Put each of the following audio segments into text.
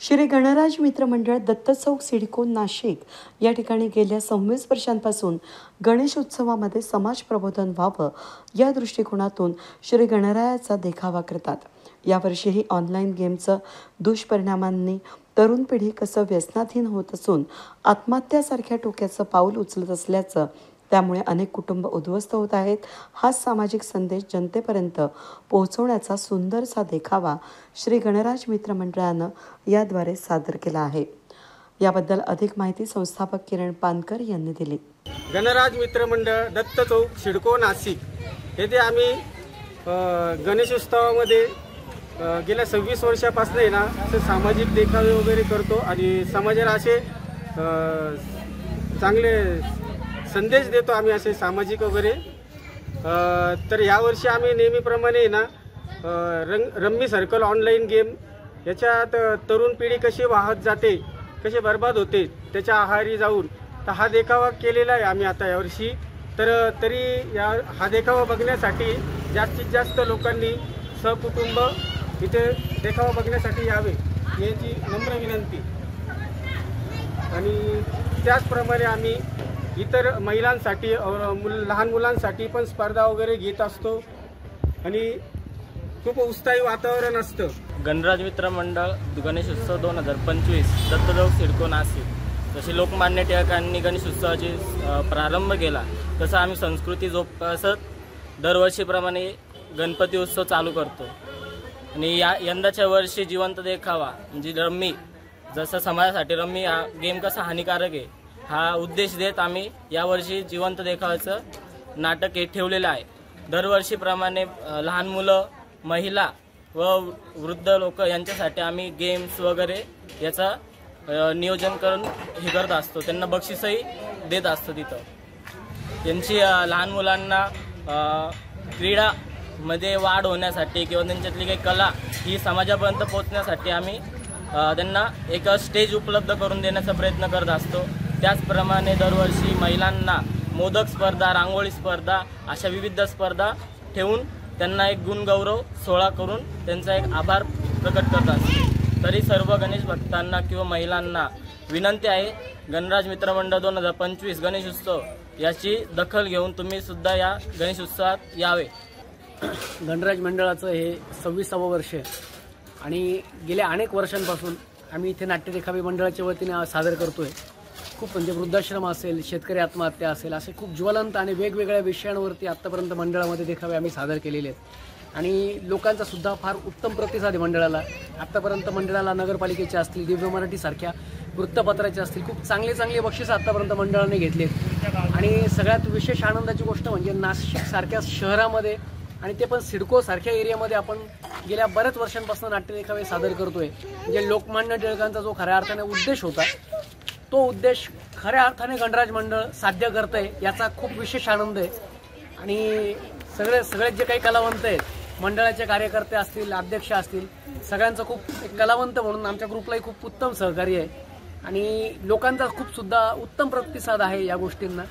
श्री गणराज मित्र मंडळ दत्त चौक सिडको नाशिक या ठिकाणी गेल्या 26 वर्षांपासून गणेश उत्सवामध्ये समाज प्रबोधन व्हावं या दृष्टिकोनातून श्री गणरायाचा देखावा करतात। यावर्षीही ऑनलाईन गेमचं दुष्परिणामांनी तरुण पिढी कसं व्यसनाधीन होत असून आत्महत्यासारख्या टोक्याचं पाऊल उचलत असल्याचं, त्यामुळे अनेक कुटुंब उद्ध्वस्त होत आहेत। हा सामाजिक संदेश जनतेपर्यंत पोहोचवण्याचा सुंदरसा देखावा श्री गणराज मित्र मंडळानं याद्वारे सादर केला आहे। याबद्दल अधिक माहिती संस्थापक किरण पानकर यांनी दिली। गणराज मित्र मंडळ दत्त चौक सिडको नाशिक येथे आम्ही गणेशोत्सवामध्ये गेल्या 26 वर्षापासून आहे ना असे सामाजिक देखावे वगैरे करतो आणि समाजाला असे चांगले संदेश देतो आम्ही असे सामाजिक वगैरे। तर यावर्षी आम्ही नेहमीप्रमाणे ना रम्मी सर्कल ऑनलाईन गेम याच्यात तरुण पिढी कशी वाहत जाते, कशी बर्बाद होते त्याच्या आहारी जाऊन तर हा देखावा केलेला आहे आम्ही आता यावर्षी। तरी हा देखावा बघण्यासाठी जास्तीत जास्त लोकांनी सहकुटुंब इथे देखावा बघण्यासाठी यावे याची नम्र विनंती। आणि त्याचप्रमाणे आम्ही इतर महिलांसाठी लहान मुलांसाठी पण स्पर्धा वगैरे घेत असतो आणि खूप उत्साही वातावरण असतं। गणराज मित्र मंडळ गणेश उत्सव 2025 दत्त चौक सिडको नाशिक जसे लोकमान्य टिळकांनी गणेश उत्सवाची प्रारंभ केला तसं आम्ही संस्कृती जोपासत दरवर्षीप्रमाणे गणपती उत्सव चालू करतो। आणि यंदाच्या वर्षी जिवंत देखावा म्हणजे रम्मी, जसं समाजासाठी रम्मी हा गेम कसा हानिकारक आहे हा उद्देश देत आम्ही यावर्षी जिवंत देखाव्याचं नाटक हे ठेवलेलं आहे। दरवर्षीप्रमाणे लहान मुलं, महिला व वृद्ध लोक यांच्यासाठी आम्ही गेम्स वगैरे याचा नियोजन करून हे करत असतो, त्यांना बक्षीसही देत असतो। तिथं त्यांची लहान मुलांना क्रीडामध्ये वाढ होण्यासाठी किंवा त्यांच्यातली काही कला ही समाजापर्यंत पोहोचण्यासाठी आम्ही त्यांना एक स्टेज उपलब्ध करून देण्याचा प्रयत्न करत असतो। त्याचप्रमाणे दरवर्षी महिलांना मोदक स्पर्धा, रांगोळी स्पर्धा अशा विविध स्पर्धा ठेवून त्यांना एक गुणगौरव सोहळा करून त्यांचा एक आभार प्रकट करत असतो। तरी सर्व गणेश भक्तांना किंवा महिलांना विनंती आहे, गणराज मित्र मंडळ 2025 गणेश उत्सव याची दखल घेऊन तुम्ही सुद्धा या गणेश उत्सवात यावे। गणराज मंडळाचं हे 26वे वर्ष आहे आणि गेल्या अनेक वर्षांपासून आम्ही इथे नाट्य देखावे मंडळाच्या वतीने सादर करतोय। खूप म्हणजे वृद्धाश्रम असेल, शेतकरी आत्महत्या असेल, असे खूप ज्वलंत आणि वेगवेगळ्या विषयांवरती आत्तापर्यंत मंडळामध्ये देखावे आम्ही सादर केलेले आहेत आणि लोकांचा सुद्धा फार उत्तम प्रतिसाद आहे मंडळाला। आत्तापर्यंत मंडळाला नगरपालिकेचे असतील, दिव्य मराठीसारख्या वृत्तपत्राचे असतील, खूप चांगले बक्षीस आत्तापर्यंत मंडळाने घेतलेत। आणि सगळ्यात विशेष आनंदाची गोष्ट म्हणजे नाशिकसारख्या शहरामध्ये आणि ते पण सिडको सारख्या एरियामध्ये आपण गेल्या बऱ्याच वर्षांपासून नाट्य देखावे सादर करतोय। म्हणजे लोकमान्य टिळकांचा जो खऱ्या अर्थाने उद्देश होता तो उद्देश खऱ्या अर्थाने गणराज मंडळ साध्य करतंय याचा खूप विशेष आनंद आहे। आणि सगळे जे काही कलावंत आहेत, मंडळाचे कार्यकर्ते असतील, अध्यक्ष असतील, सगळ्यांचं खूप एक कलावंत म्हणून आमच्या ग्रुपलाही खूप उत्तम सहकार्य आहे आणि लोकांचा खूप सुद्धा उत्तम प्रतिसाद आहे या गोष्टींना।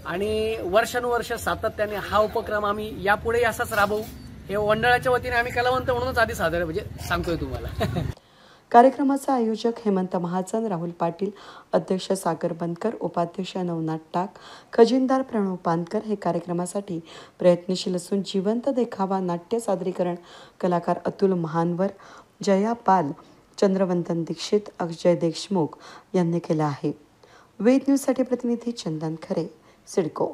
आणि वर्षानुवर्ष सातत्याने हा उपक्रम आम्ही यापुढे असाच राबवू हे मंडळाच्या वतीने आम्ही कलावंत म्हणूनच आधी सादर म्हणजे सांगतोय तुम्हाला। कार्यक्रमाचा आयोजक हेमंत महाजन, राहुल पाटील, अध्यक्ष सागर बनकर, उपाध्यक्ष नवनाथ टाक, खजिनदार प्रणव पानकर हे कार्यक्रमासाठी प्रयत्नशील असून जिवंत देखावा नाट्य सादरीकरण कलाकार अतुल महानवर, जया पाल, चंद्रवंदन दीक्षित, अक्षय देशमुख यांनी केलं आहे। वेद न्यूजसाठी प्रतिनिधी चंदन खरे, सिडको।